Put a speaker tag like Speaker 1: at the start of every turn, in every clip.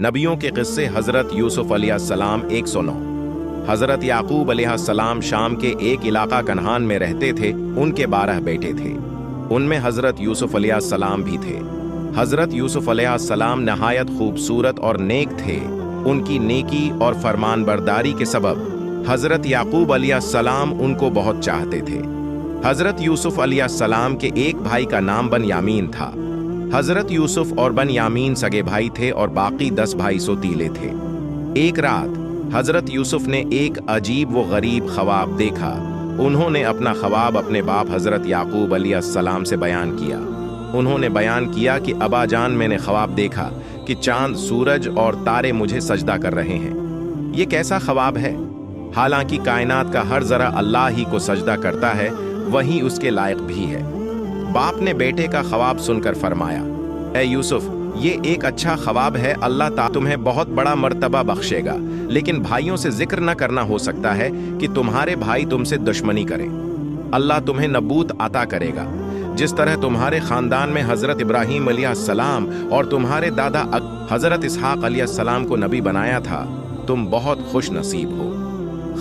Speaker 1: नबियों के किस्से हजरत यूसुफ अलैहिस्सलाम 109। हजरत याकूब अलैहिस्सलाम शाम के एक इलाका कनान में रहते थे। उनके 12 बेटे थे, उनमें हजरत यूसुफ अलैहिस्सलाम भी थे। हजरत यूसुफ अलैहिस्सलाम नहायत खूबसूरत और नेक थे। उनकी नेकी और फरमानबरदारी के सबब हजरत याकूब अलैहिस्सलाम उनको बहुत चाहते थे। हजरत यूसुफ अलैहिस्सलाम के एक भाई का नाम बनियामीन था। हजरत यूसुफ और बनियामीन सगे भाई थे और बाकी 10 भाई सोतीले थे। एक रात हजरत यूसुफ ने एक अजीब व गरीब ख्वाब देखा। उन्होंने अपना ख्वाब अपने बाप हजरत याकूब अलैहिस्सलाम से बयान किया। उन्होंने बयान किया कि अबा जान, मैंने ख्वाब देखा कि चांद, सूरज और तारे मुझे सजदा कर रहे हैं। ये कैसा ख्वाब है? हालांकि कायनात का हर जरा अल्लाह ही को सजदा करता है, वही उसके लायक भी है। बाप ने बेटे का ख्वाब सुनकर फरमाया, ए यूसुफ, ये एक अच्छा ख्वाब है, अल्लाह ताला तुम्हें बहुत बड़ा मर्तबा बख्शेगा, लेकिन भाइयों से जिक्र न करना हो सकता है कि तुम्हारे भाई तुमसे दुश्मनी करें। अल्लाह तुम्हें नबूत अता करेगा, जिस तरह तुम्हारे खानदान में हजरत इब्राहीम अलैहिस्सलाम और तुम्हारे दादा हजरत इसहाक अलैहिस्सलाम को नबी बनाया था। तुम बहुत खुश नसीब हो।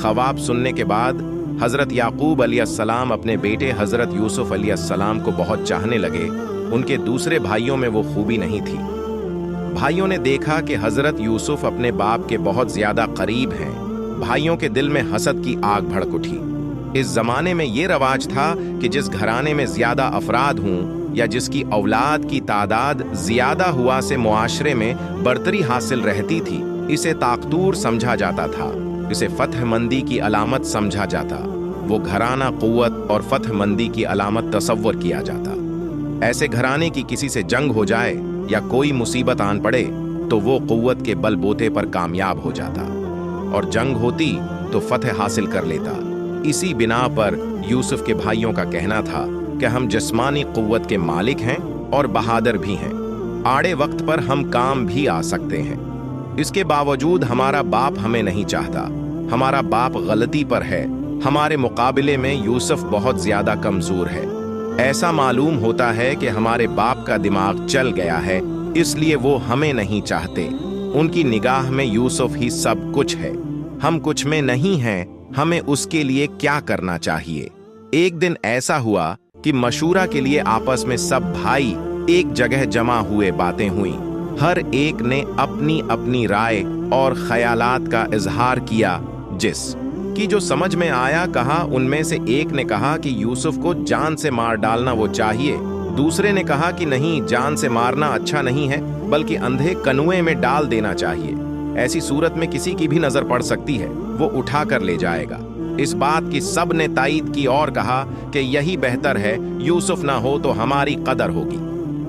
Speaker 1: ख्वाब सुनने के बाद हजरत याकूब अलैहिस्सलाम अपने बेटे हजरत यूसुफ अलैहिस्सलाम को बहुत चाहने लगे। उनके दूसरे भाइयों में वो खूबी नहीं थी। भाइयों ने देखा कि हजरत यूसुफ अपने बाप के बहुत ज्यादा करीब हैं। भाइयों के दिल में हसद की आग भड़क उठी। इस जमाने में ये रवाज था कि जिस घराने में ज्यादा अफराद हों या जिसकी औलाद की तादाद ज्यादा हुआ से मुआशरे में बरतरी हासिल रहती थी, इसे ताकतूर समझा जाता था, इसे फतहमंदी की अलामत समझा जाता। वो घराना कुव्वत और फतहमंदी की अलामत तसव्वुर किया जाता। ऐसे घराने की किसी से जंग हो जाए या कोई मुसीबत आन पड़े तो वो कुव्वत के बलबूते पर कामयाब हो जाता, और जंग होती तो फतह हासिल कर लेता। इसी बिना पर यूसुफ के भाइयों का कहना था कि हम जिस्मानी कुव्वत के मालिक हैं और बहादुर भी हैं, आड़े वक्त पर हम काम भी आ सकते हैं। इसके बावजूद हमारा बाप हमें नहीं चाहता। हमारा बाप गलती पर है। हमारे मुकाबले में यूसुफ बहुत ज्यादा कमजोर है। ऐसा मालूम होता है कि हमारे बाप का दिमाग चल गया है, इसलिए वो हमें नहीं चाहते। उनकी निगाह में यूसुफ ही सब कुछ है, हम कुछ में नहीं हैं। हमें उसके लिए क्या करना चाहिए? एक दिन ऐसा हुआ कि मशूरा के लिए आपस में सब भाई एक जगह जमा हुए। बातें हुई। हर एक ने अपनी अपनी राय और ख्यालात का इजहार किया। जिस की जो समझ में आया कहा। उनमें से एक ने कहा कि यूसुफ को जान से मार डालना वो चाहिए। दूसरे ने कहा कि नहीं, जान से मारना अच्छा नहीं है, बल्कि अंधे कनुए में डाल देना चाहिए। ऐसी सूरत में किसी की भी नजर पड़ सकती है, वो उठा कर ले जाएगा। इस बात की सब ने तायीद की और कहा कि यही बेहतर है, यूसुफ ना हो तो हमारी कदर होगी,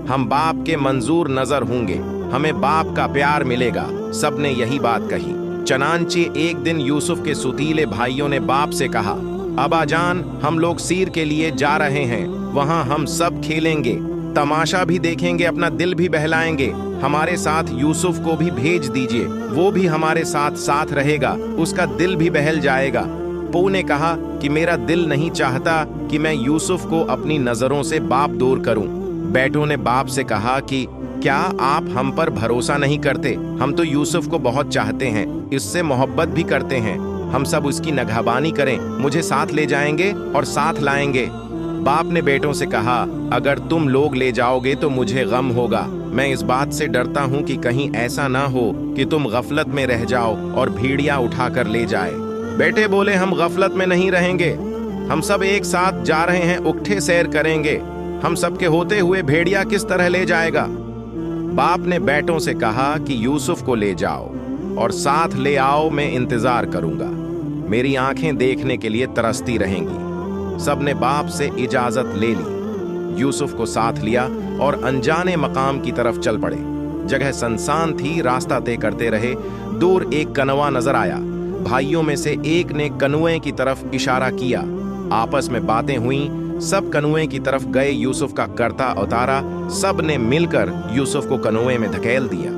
Speaker 1: हम बाप के मंजूर नजर होंगे, हमें बाप का प्यार मिलेगा। सब ने यही बात कही। चनांचे एक दिन यूसुफ के सुतीले भाइयों ने बाप से कहा, अबा जान, हम लोग सीर के लिए जा रहे हैं, वहां हम सब खेलेंगे, तमाशा भी देखेंगे, अपना दिल भी बहलाएंगे। हमारे साथ यूसुफ को भी भेज दीजिए, वो भी हमारे साथ साथ रहेगा, उसका दिल भी बहल जाएगा। पो ने कहा कि मेरा दिल नहीं चाहता कि मैं यूसुफ को अपनी नजरों से बाप दूर करूं। बेटों ने बाप से कहा कि क्या आप हम पर भरोसा नहीं करते? हम तो यूसुफ को बहुत चाहते हैं, इससे मोहब्बत भी करते हैं। हम सब उसकी नगहबानी करें, मुझे साथ ले जाएंगे और साथ लाएंगे। बाप ने बेटों से कहा, अगर तुम लोग ले जाओगे तो मुझे गम होगा। मैं इस बात से डरता हूँ कि कहीं ऐसा ना हो कि तुम गफलत में रह जाओ और भेड़िया उठाकर ले जाए। बेटे बोले, हम गफलत में नहीं रहेंगे, हम सब एक साथ जा रहे हैं, उकठे सैर करेंगे। हम सबके होते हुए भेड़िया किस तरह ले जाएगा? बाप ने बेटों से कहा कि यूसुफ को ले जाओ और साथ ले आओ, मैं इंतजार करूंगा, मेरी आंखें देखने के लिए तरसती रहेंगी। सबने बाप से इजाजत ले ली। यूसुफ को साथ लिया और अनजाने मकाम की तरफ चल पड़े। जगह सुनसान थी, रास्ता तय करते रहे। दूर एक कनवा नजर आया। भाइयों में से एक ने कनुए की तरफ इशारा किया। आपस में बातें हुई। सब कनुए की तरफ गए। यूसुफ का करता उतारा। सब ने मिलकर यूसुफ को कनुए में धकेल दिया।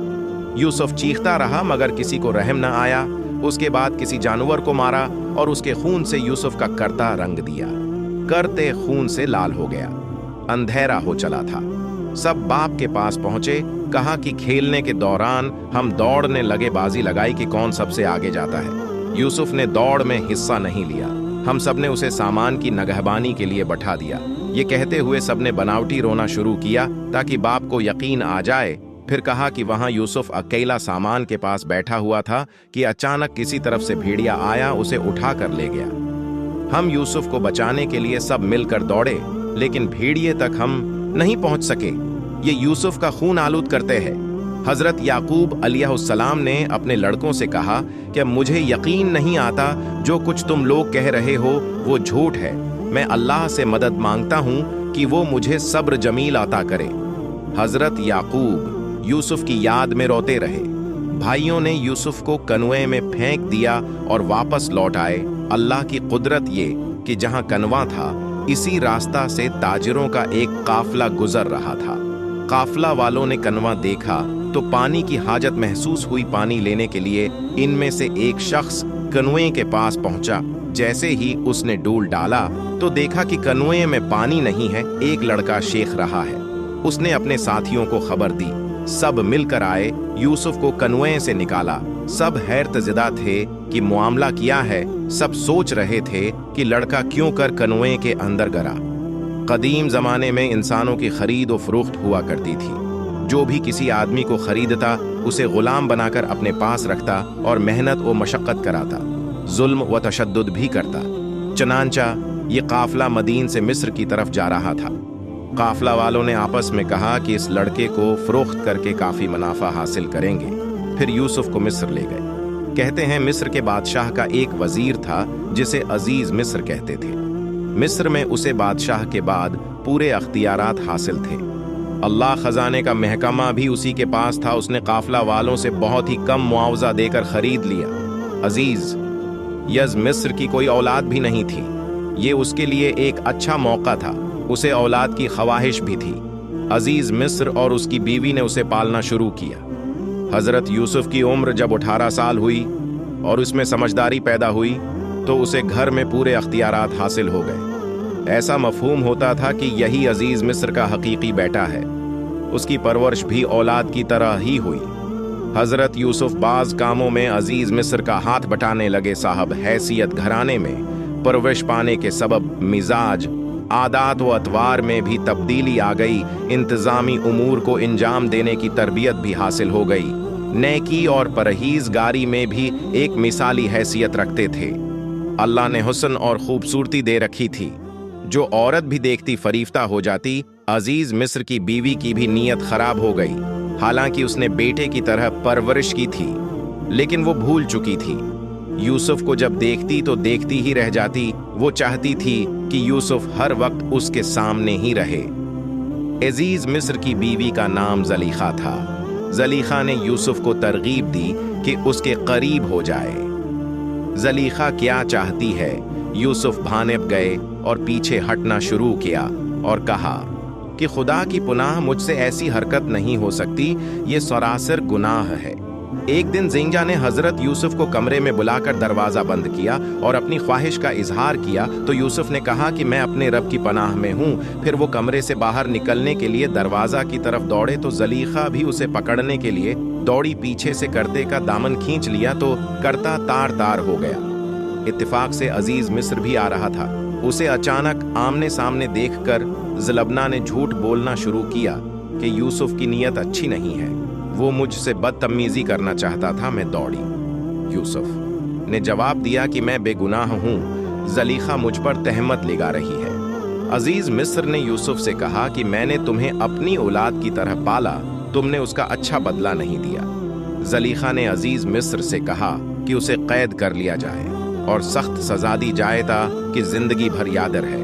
Speaker 1: यूसुफ चीखता रहा मगर किसी को रहम न आया। उसके बाद किसी जानवर को मारा और उसके खून से यूसुफ का करता रंग दिया। करते खून से लाल हो गया। अंधेरा हो चला था। सब बाप के पास पहुंचे। कहा कि खेलने के दौरान हम दौड़ने लगे, बाजी लगाई कि कौन सबसे आगे जाता है। यूसुफ ने दौड़ में हिस्सा नहीं लिया। हम सब ने उसे सामान की नगहबानी के लिए बैठा दिया। ये कहते हुए सबने बनावटी रोना शुरू किया ताकि बाप को यकीन आ जाए। फिर कहा कि वहां यूसुफ अकेला सामान के पास बैठा हुआ था कि अचानक किसी तरफ से भेड़िया आया, उसे उठा कर ले गया। हम यूसुफ को बचाने के लिए सब मिलकर दौड़े, लेकिन भेड़िए तक हम नहीं पहुंच सके। ये यूसुफ का खून आलूद करते हैं। हजरत याकूब अलैहिस्सलाम ने अपने लड़कों से कहा कि मुझे यकीन नहीं आता, जो कुछ तुम लोग कह रहे हो वो झूठ है। मैं अल्लाह से मदद मांगता हूँ कि वो मुझे सब्र जमील अता करे। हजरत याकूब यूसुफ की याद में रोते रहे। भाइयों ने यूसुफ को कनुए में फेंक दिया और वापस लौट आए। अल्लाह की कुदरत ये कि जहां कनवा था, इसी रास्ता से ताजिरों का एक काफिला गुजर रहा था। काफिला वालों ने कनवा देखा तो पानी की हाजत महसूस हुई। पानी लेने के लिए इनमें से एक शख्स कनुए के पास पहुंचा। जैसे ही उसने डूल डाला तो देखा कि कनुए में पानी नहीं है, एक लड़का शेख रहा है। उसने अपने साथियों को खबर दी। सब मिलकर आए, यूसुफ को कनुए से निकाला। सब हैरतज़दा थे कि मामला क्या है। सब सोच रहे थे कि लड़का क्यों कर कनुए के अंदर गिरा। कदीम जमाने में इंसानों की खरीद और फरोख्त हुआ करती थी। जो भी किसी आदमी को खरीदता उसे गुलाम बनाकर अपने पास रखता और मेहनत व मशक्क़त कराता, जुल्म व तशद्दुद भी करता। चनांचा ये काफिला मदीन से मिस्र की तरफ जा रहा था। काफिला वालों ने आपस में कहा कि इस लड़के को फरोख्त करके काफी मुनाफा हासिल करेंगे। फिर यूसुफ को मिस्र ले गए। कहते हैं मिस्र के बादशाह का एक वजीर था जिसे अजीज मिस्र कहते थे। मिस्र में उसे बादशाह के बाद पूरे अख्तियारात हासिल थे। अल्लाह खजाने का महकमा भी उसी के पास था। उसने काफिला वालों से बहुत ही कम मुआवजा देकर खरीद लिया। अजीज यज मिस्र की कोई औलाद भी नहीं थी। ये उसके लिए एक अच्छा मौका था। उसे औलाद की ख्वाहिश भी थी। अजीज मिस्र और उसकी बीवी ने उसे पालना शुरू किया। हजरत यूसुफ की उम्र जब 18 साल हुई और उसमें समझदारी पैदा हुई तो उसे घर में पूरे अख्तियारात हासिल हो गए। ऐसा मफहूम होता था कि यही अजीज मिस्र का हकीकी बेटा है। उसकी परवरिश भी औलाद की तरह ही हुई। हजरत यूसुफ बाज कामों में अजीज मिस्र का हाथ बटाने लगे। साहब हैसियत घराने में परवरिश पाने के सबब मिजाज, आदात व अतवार में भी तब्दीली आ गई। इंतजामी उमूर को इंजाम देने की तरबियत भी हासिल हो गई। नेकी और परहेजगारी में भी एक मिसाली हैसियत रखते थे। अल्लाह ने हुस्न और खूबसूरती दे रखी थी। जो औरत भी देखती फरीफ्ता हो जाती। अजीज मिस्र की बीवी की भी नीयत खराब हो गई। हालांकि उसने बेटे की तरह परवरिश की थी, लेकिन वो भूल चुकी थी। यूसुफ को जब देखती तो देखती ही रह जाती। वो चाहती थी कि यूसुफ हर वक्त उसके सामने ही रहे। अजीज मिस्र की बीवी का नाम जलीखा था। जलीखा ने यूसुफ को तरगीब दी कि उसके करीब हो जाए। जलीखा क्या चाहती है? यूसुफ भानेब गए और पीछे हटना शुरू किया और कहा कि खुदा की पुनाह मुझसे ऐसी हरकत नहीं हो सकती। ये सरासर गुनाह है। एक दिन जिंजा ने हजरत यूसुफ को कमरे में बुलाकर दरवाजा बंद किया और अपनी ख्वाहिश का इजहार किया तो यूसुफ ने कहा कि मैं अपने रब की पनाह में हूँ। फिर वो कमरे से बाहर निकलने के लिए दरवाजा की तरफ दौड़े तो जलीखा भी उसे पकड़ने के लिए दौड़ी। पीछे से करते का दामन खींच लिया तो करता तार तार हो गया। इत्तेफाक से अजीज मिस्र भी आ रहा था। उसे अचानक आमने सामने देखकर ज़लबना ने झूठ बोलना शुरू किया कि यूसुफ की नीयत अच्छी नहीं है, वो मुझसे बदतमीजी करना चाहता था। मैं दौड़ी। यूसुफ ने जवाब दिया कि मैं बेगुनाह हूँ, जलीखा मुझ पर तहमत लगा रही है। अजीज मिस्र ने यूसुफ से कहा कि मैंने तुम्हें अपनी औलाद की तरह पाला, तुमने उसका अच्छा बदला नहीं दिया। जलीखा ने अजीज मिस्र से कहा कि उसे कैद कर लिया जाए और सख्त सजा दी जाए कि जिंदगी भर याद रहे।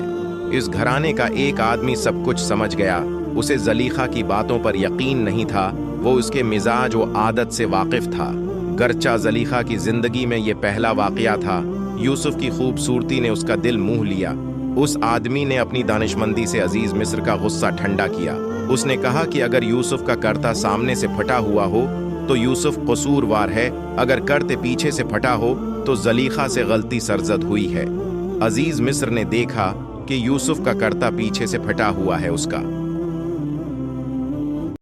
Speaker 1: इस घराने का एक आदमी सब कुछ समझ गया। उसे जलीखा की बातों पर यकीन नहीं था। वो उसके मिजाज व आदत से वाकिफ था। गर्चा जलीखा की जिंदगी में ये पहला वाकया था। यूसुफ की खूबसूरती ने उसका दिल मोह लिया। उस आदमी ने अपनी दानिशमंदी से अजीज मिस्र का गुस्सा ठंडा किया। उसने कहा कि अगर यूसुफ का कर्ता सामने से फटा हुआ हो तो यूसुफ कसूरवार है, अगर कर्ते पीछे से फटा हो तो जलीखा से गलती सरजद हुई है। अजीज मिस्र ने देखा कि यूसुफ का कर्ता पीछे से फटा हुआ है उसका